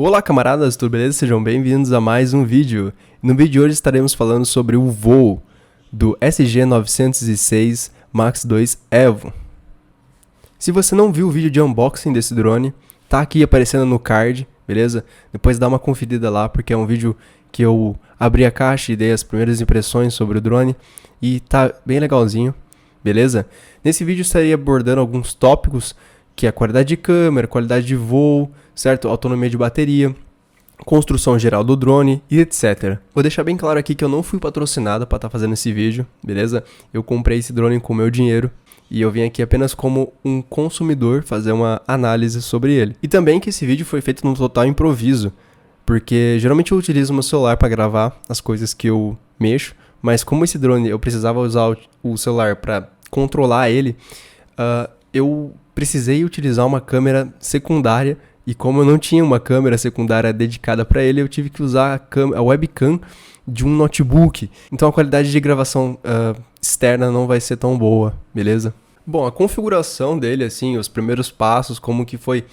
Olá camaradas, tudo beleza? Sejam bem-vindos a mais um vídeo. No vídeo de hoje estaremos falando sobre o voo do SG-906 Max 2 Evo. Se você não viu o vídeo de unboxing desse drone, tá aqui aparecendo no card, beleza? Depois dá uma conferida lá, porque é um vídeo que eu abri a caixa e dei as primeiras impressões sobre o drone e tá bem legalzinho, beleza? Nesse vídeo eu estarei abordando alguns tópicos, que é a qualidade de câmera, qualidade de voo, certo? Autonomia de bateria, construção geral do drone e etc. Vou deixar bem claro aqui que eu não fui patrocinado para estar fazendo esse vídeo, beleza? Eu comprei esse drone com o meu dinheiro e eu vim aqui apenas como um consumidor fazer uma análise sobre ele. E também que esse vídeo foi feito num total improviso, porque geralmente eu utilizo meu celular para gravar as coisas que eu mexo, mas como esse drone eu precisava usar o celular para controlar ele, eu precisei utilizar uma câmera secundária. E como eu não tinha uma câmera secundária dedicada para ele, eu tive que usar a webcam de um notebook. Então a qualidade de gravação externa não vai ser tão boa, beleza? Bom, a configuração dele, assim, os primeiros passos, como que foi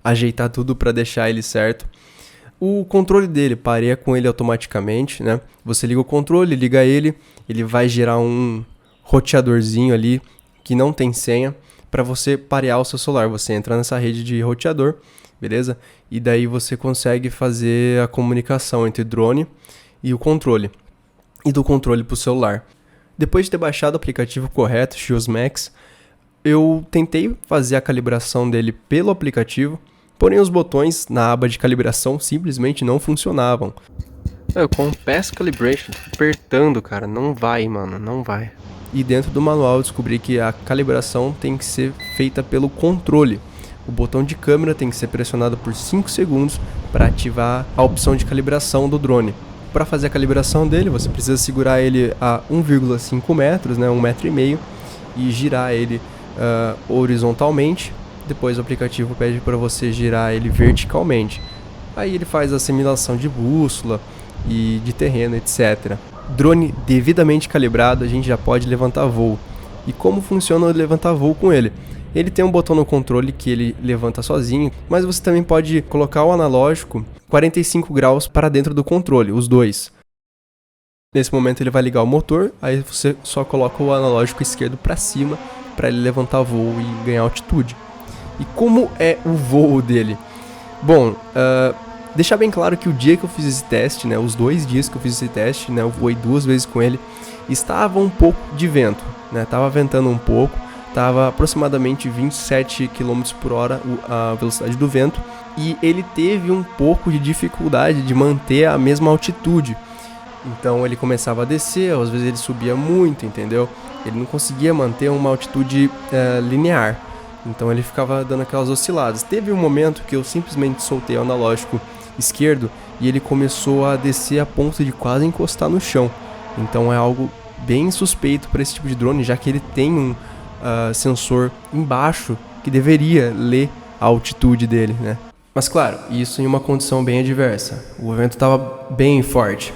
ajeitar tudo para deixar ele certo. O controle dele pareia com ele automaticamente, né? Você liga o controle, liga ele vai gerar um roteadorzinho ali que não tem senha, para você parear o seu celular. Você entra nessa rede de roteador, beleza? E daí você consegue fazer a comunicação entre o drone e o controle. E do controle para o celular. Depois de ter baixado o aplicativo correto, XIOS Max, eu tentei fazer a calibração dele pelo aplicativo, porém os botões na aba de calibração simplesmente não funcionavam. Com o Pass Calibration, apertando, cara, não vai, mano, não vai. E dentro do manual eu descobri que a calibração tem que ser feita pelo controle. O botão de câmera tem que ser pressionado por 5 segundos para ativar a opção de calibração do drone. Para fazer a calibração dele, você precisa segurar ele a 1,5 metros, né, 1,5 metro, e girar ele horizontalmente. Depois o aplicativo pede para você girar ele verticalmente. Aí ele faz a simulação de bússola e de terreno, etc. Drone devidamente calibrado, a gente já pode levantar voo. E como funciona o levantar voo com ele? Ele tem um botão no controle que ele levanta sozinho, mas você também pode colocar o analógico 45 graus para dentro do controle, os dois. Nesse momento ele vai ligar o motor, aí você só coloca o analógico esquerdo para cima para ele levantar voo e ganhar altitude. E como é o voo dele? Bom, deixar bem claro que o dia que eu fiz esse teste, né, os 2 dias que eu fiz esse teste, né, eu voei 2 vezes com ele, estava um pouco de vento, né, estava ventando um pouco, estava aproximadamente 27 km por hora a velocidade do vento, e ele teve um pouco de dificuldade de manter a mesma altitude. Então ele começava a descer, às vezes ele subia muito, entendeu? Ele não conseguia manter uma altitude linear, então ele ficava dando aquelas osciladas. Teve um momento que eu simplesmente soltei o analógico esquerdo e ele começou a descer a ponto de quase encostar no chão. Então é algo bem suspeito para esse tipo de drone, já que ele tem um sensor embaixo que deveria ler a altitude dele, né? Mas claro, isso em uma condição bem adversa. O vento estava bem forte.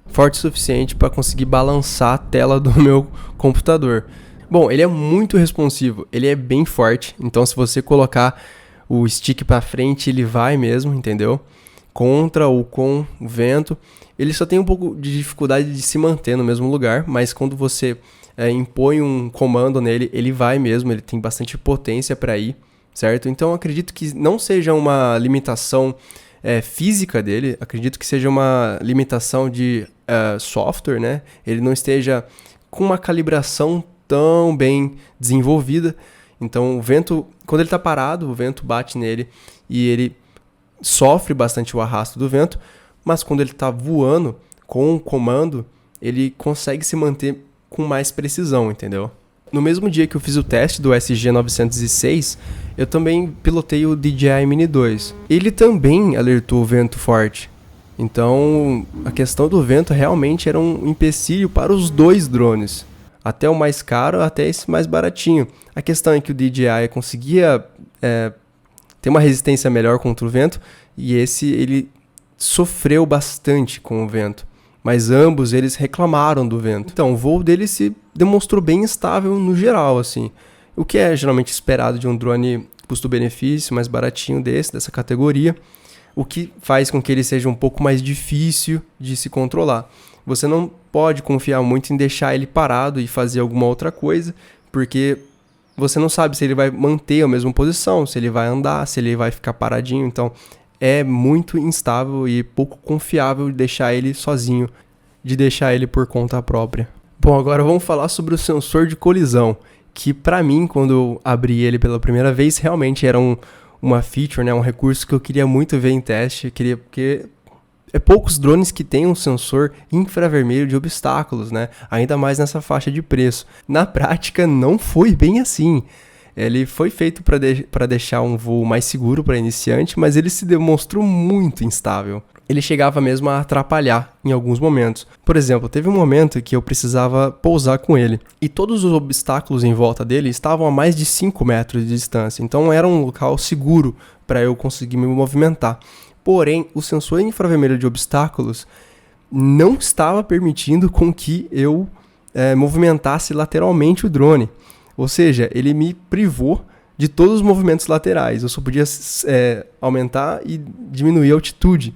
Forte o suficiente para conseguir balançar a tela do meu computador. Bom, ele é muito responsivo, ele é bem forte, então se você colocar o stick para frente, ele vai mesmo, entendeu? Contra ou com o vento, ele só tem um pouco de dificuldade de se manter no mesmo lugar, mas quando você impõe um comando nele, ele vai mesmo, ele tem bastante potência para ir, certo? Então acredito que não seja uma limitação física dele, acredito que seja uma limitação de software, né? Ele não esteja com uma calibração tão bem desenvolvida, então o vento, quando ele está parado, o vento bate nele e ele sofre bastante o arrasto do vento, mas quando ele está voando com o comando, ele consegue se manter com mais precisão, entendeu? No mesmo dia que eu fiz o teste do SG-906, eu também pilotei o DJI Mini 2. Ele também alertou o vento forte. Então, a questão do vento realmente era um empecilho para os 2 drones. Até o mais caro, até esse mais baratinho. A questão é que o DJI conseguia ter uma resistência melhor contra o vento, e esse ele sofreu bastante com o vento. Mas ambos eles reclamaram do vento. Então o voo dele se demonstrou bem estável no geral, assim. O que é geralmente esperado de um drone custo-benefício mais baratinho dessa categoria. o que faz com que ele seja um pouco mais difícil de se controlar. Você não pode confiar muito em deixar ele parado e fazer alguma outra coisa, porque você não sabe se ele vai manter a mesma posição, se ele vai andar, se ele vai ficar paradinho. Então, é muito instável e pouco confiável de deixar ele sozinho, de deixar ele por conta própria. Bom, agora vamos falar sobre o sensor de colisão, que para mim, quando eu abri ele pela primeira vez, realmente era uma feature, né, um recurso que eu queria muito ver em teste, porque é poucos drones que têm um sensor infravermelho de obstáculos, né? Ainda mais nessa faixa de preço. Na prática, não foi bem assim. Ele foi feito para deixar um voo mais seguro para iniciante, mas ele se demonstrou muito instável. Ele chegava mesmo a atrapalhar em alguns momentos. Por exemplo, teve um momento que eu precisava pousar com ele, e todos os obstáculos em volta dele estavam a mais de 5 metros de distância, então era um local seguro para eu conseguir me movimentar. Porém, o sensor infravermelho de obstáculos não estava permitindo com que eu movimentasse lateralmente o drone. Ou seja, ele me privou de todos os movimentos laterais. Eu só podia aumentar e diminuir a altitude.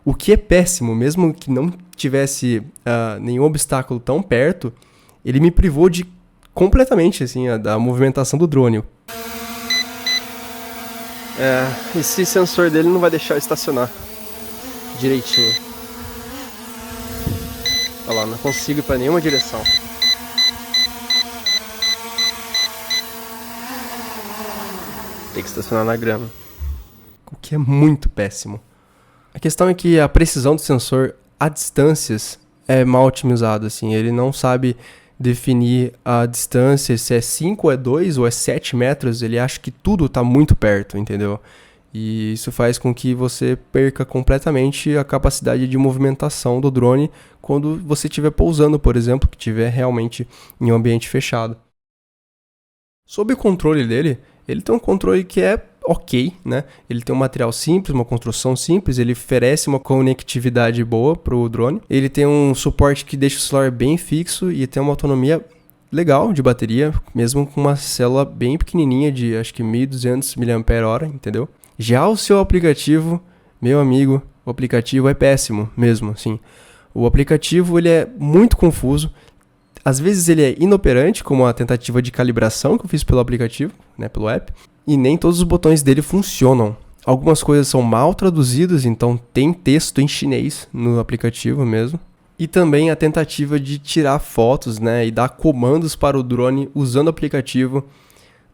O que é péssimo, mesmo que não tivesse nenhum obstáculo tão perto, ele me privou de completamente assim, da movimentação do drone. Esse sensor dele não vai deixar eu estacionar direitinho. Olha lá, não consigo ir para nenhuma direção. Tem que estacionar na grama, o que é muito péssimo. A questão é que a precisão do sensor a distâncias é mal otimizada, assim. Ele não sabe definir a distância, se é 5 ou é 2 ou é 7 metros, ele acha que tudo está muito perto, entendeu? E isso faz com que você perca completamente a capacidade de movimentação do drone quando você estiver pousando, por exemplo, que estiver realmente em um ambiente fechado. Sobre o controle dele, ele tem um controle que é ok, né? Ele tem um material simples, uma construção simples, ele oferece uma conectividade boa para o drone. Ele tem um suporte que deixa o celular bem fixo e tem uma autonomia legal de bateria, mesmo com uma célula bem pequenininha de acho que 1.200 mAh, entendeu? Já o seu aplicativo, meu amigo, o aplicativo é péssimo mesmo, assim. O aplicativo ele é muito confuso. Às vezes ele é inoperante, como a tentativa de calibração que eu fiz pelo aplicativo, né, pelo app, e nem todos os botões dele funcionam. Algumas coisas são mal traduzidas, então tem texto em chinês no aplicativo mesmo. E também a tentativa de tirar fotos, né, e dar comandos para o drone usando o aplicativo,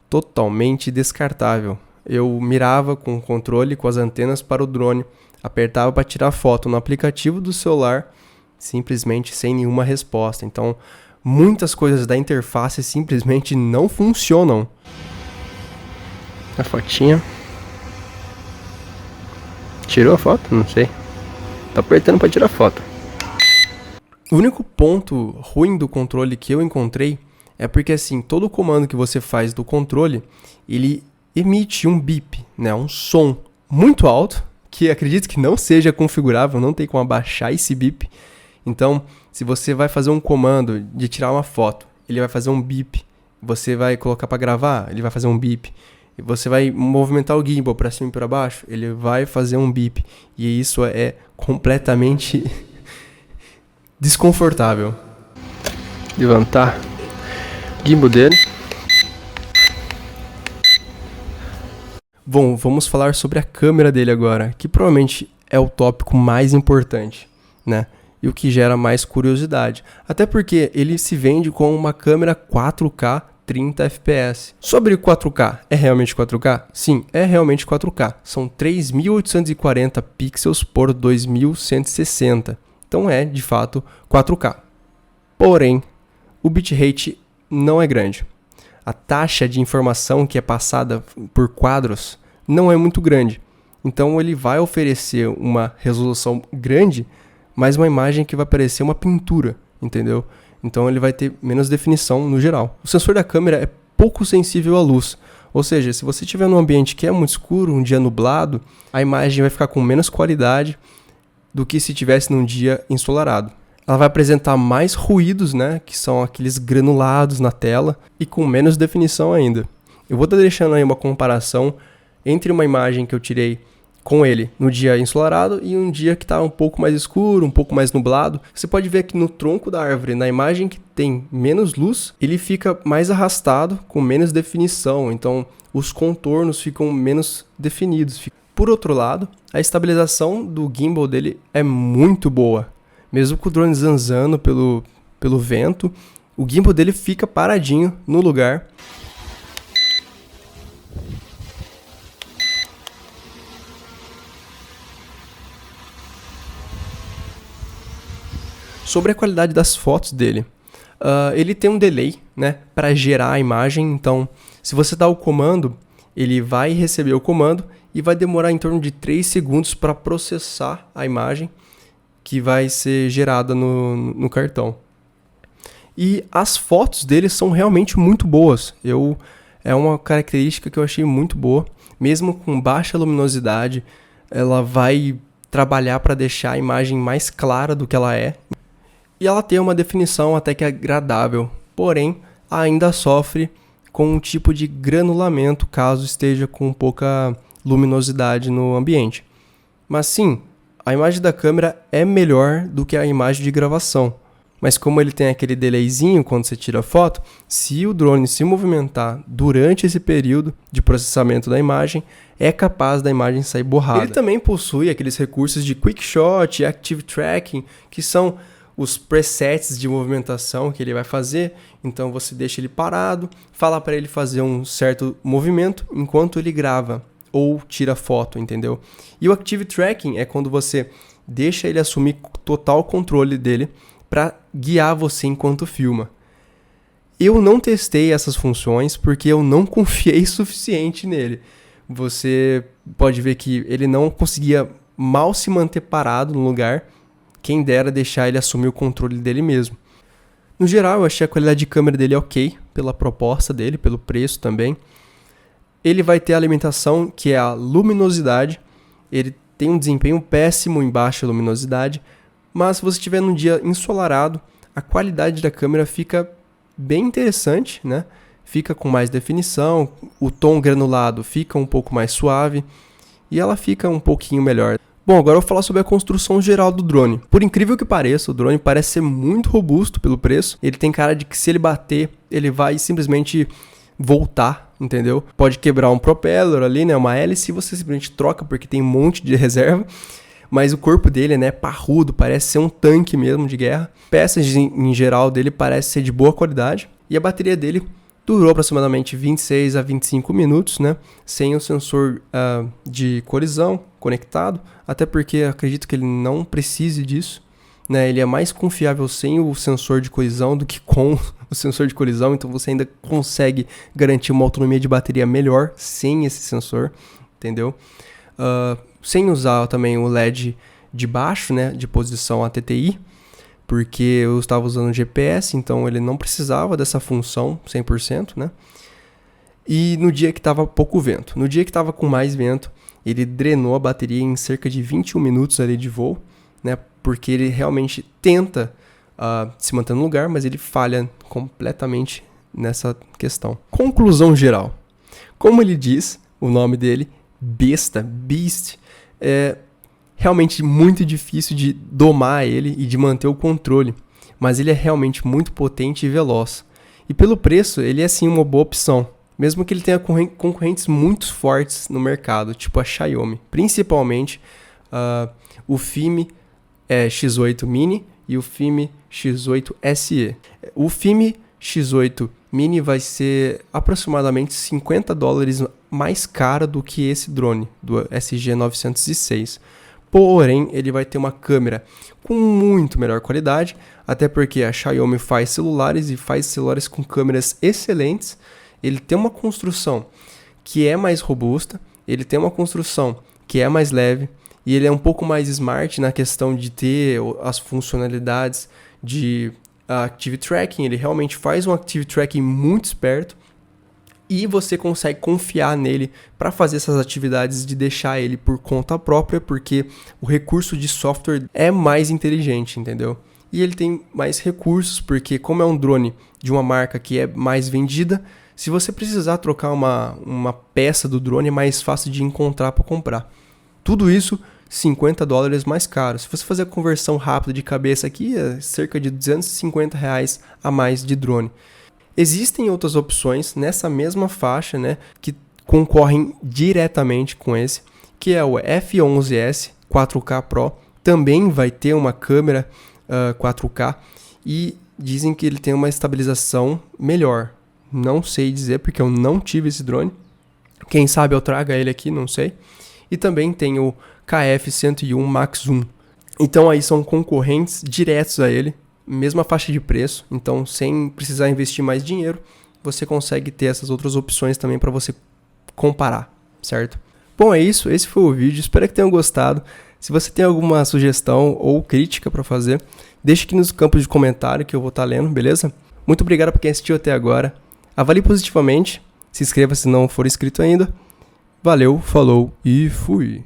totalmente descartável. Eu mirava com o controle, com as antenas para o drone, apertava para tirar foto no aplicativo do celular, simplesmente sem nenhuma resposta. Então, muitas coisas da interface simplesmente não funcionam. A fotinha. Tirou a foto? Não sei. Tá apertando para tirar foto. O único ponto ruim do controle que eu encontrei é porque assim, todo comando que você faz do controle, ele emite um bip, né, um som muito alto, que acredito que não seja configurável, não tem como abaixar esse bip. Então, se você vai fazer um comando de tirar uma foto, ele vai fazer um bip. Você vai colocar para gravar, ele vai fazer um bip. E você vai movimentar o gimbal para cima e para baixo, ele vai fazer um bip. E isso é completamente desconfortável. Levantar o gimbal dele. Bom, vamos falar sobre a câmera dele agora, que provavelmente é o tópico mais importante, né? E o que gera mais curiosidade. Até porque ele se vende com uma câmera 4K 30 fps. Sobre 4K, é realmente 4K? Sim, é realmente 4K. São 3.840 pixels por 2.160. Então é, de fato, 4K. Porém, o bitrate não é grande. A taxa de informação que é passada por quadros não é muito grande. Então ele vai oferecer uma resolução grande, mas uma imagem que vai parecer uma pintura, entendeu? Então ele vai ter menos definição no geral. O sensor da câmera é pouco sensível à luz. Ou seja, se você estiver num ambiente que é muito escuro, um dia nublado, a imagem vai ficar com menos qualidade do que se tivesse num dia ensolarado. Ela vai apresentar mais ruídos, né, que são aqueles granulados na tela, e com menos definição ainda. Eu vou estar deixando aí uma comparação entre uma imagem que eu tirei com ele no dia ensolarado e um dia que está um pouco mais escuro, um pouco mais nublado. Você pode ver que no tronco da árvore, na imagem que tem menos luz, ele fica mais arrastado, com menos definição, então os contornos ficam menos definidos. Por outro lado, a estabilização do gimbal dele é muito boa. Mesmo com o drone zanzando pelo vento, o gimbal dele fica paradinho no lugar. Sobre a qualidade das fotos dele, ele tem um delay, né, para gerar a imagem. Então, se você dá o comando, ele vai receber o comando e vai demorar em torno de 3 segundos para processar a imagem que vai ser gerada no cartão. E as fotos dele são realmente muito boas. É uma característica que eu achei muito boa. Mesmo com baixa luminosidade, ela vai trabalhar para deixar a imagem mais clara do que ela é. E ela tem uma definição até que agradável, porém ainda sofre com um tipo de granulamento caso esteja com pouca luminosidade no ambiente. Mas sim, a imagem da câmera é melhor do que a imagem de gravação. Mas como ele tem aquele delayzinho quando você tira a foto, se o drone se movimentar durante esse período de processamento da imagem, é capaz da imagem sair borrada. Ele também possui aqueles recursos de Quick Shot e Active Tracking, que são os presets de movimentação que ele vai fazer. Então você deixa ele parado, fala para ele fazer um certo movimento enquanto ele grava ou tira foto, entendeu? E o Active Tracking é quando você deixa ele assumir total controle dele para guiar você enquanto filma. Eu não testei essas funções porque eu não confiei suficiente nele. Você pode ver que ele não conseguia mal se manter parado no lugar. Quem dera deixar ele assumir o controle dele mesmo. No geral, eu achei a qualidade de câmera dele ok, pela proposta dele, pelo preço também. Ele vai ter a alimentação, que é a luminosidade. Ele tem um desempenho péssimo em baixa luminosidade, mas se você estiver num dia ensolarado, a qualidade da câmera fica bem interessante, né? Fica com mais definição, o tom granulado fica um pouco mais suave e ela fica um pouquinho melhor. Bom, agora eu vou falar sobre a construção geral do drone. Por incrível que pareça, o drone parece ser muito robusto pelo preço. Ele tem cara de que se ele bater, ele vai simplesmente voltar, entendeu? Pode quebrar um propeller ali, né? Uma hélice, você simplesmente troca porque tem um monte de reserva. Mas o corpo dele, né, parrudo, parece ser um tanque mesmo de guerra. Peças em geral dele parece ser de boa qualidade. E a bateria dele durou aproximadamente 26 a 25 minutos, né? Sem o sensor de colisão conectado, até porque acredito que ele não precise disso, né? Ele é mais confiável sem o sensor de colisão do que com o sensor de colisão, então você ainda consegue garantir uma autonomia de bateria melhor sem esse sensor, entendeu? Sem usar também o LED de baixo, né, de posição ATTI, porque eu estava usando GPS, então ele não precisava dessa função 100%, né? E no dia que estava pouco vento, no dia que estava com mais vento, ele drenou a bateria em cerca de 21 minutos ali de voo, né? Porque ele realmente tenta se manter no lugar, mas ele falha completamente nessa questão. Conclusão geral. Como ele diz, o nome dele, Beast, é realmente muito difícil de domar ele e de manter o controle, mas ele é realmente muito potente e veloz. E pelo preço, ele é sim uma boa opção, mesmo que ele tenha concorrentes muito fortes no mercado, tipo a Xiaomi, principalmente o Fime X8 Mini e o Fime X8 SE. O Fime X8 Mini vai ser aproximadamente $50 mais caro do que esse drone do SG906. Porém, ele vai ter uma câmera com muito melhor qualidade, até porque a Xiaomi faz celulares e faz celulares com câmeras excelentes. Ele tem uma construção que é mais robusta, ele tem uma construção que é mais leve e ele é um pouco mais smart na questão de ter as funcionalidades de Active Tracking. Ele realmente faz um Active Tracking muito esperto. E você consegue confiar nele para fazer essas atividades de deixar ele por conta própria, porque o recurso de software é mais inteligente, entendeu? E ele tem mais recursos, porque como é um drone de uma marca que é mais vendida, se você precisar trocar uma peça do drone, é mais fácil de encontrar para comprar. Tudo isso $50 mais caro. Se você fazer a conversão rápida de cabeça aqui, é cerca de R$250 a mais de drone. Existem outras opções nessa mesma faixa, né, que concorrem diretamente com esse, que é o F11S 4K Pro. Também vai ter uma câmera 4K e dizem que ele tem uma estabilização melhor. Não sei dizer porque eu não tive esse drone. Quem sabe eu traga ele aqui, não sei. E também tem o KF-101 Max 1. Então aí são concorrentes diretos a ele, mesma faixa de preço. Então sem precisar investir mais dinheiro, você consegue ter essas outras opções também para você comparar, certo? Bom, é isso. Esse foi o vídeo. Espero que tenham gostado. Se você tem alguma sugestão ou crítica para fazer, deixe aqui nos campos de comentário que eu vou estar lendo, beleza? Muito obrigado por quem assistiu até agora. Avalie positivamente. Se inscreva se não for inscrito ainda. Valeu, falou e fui!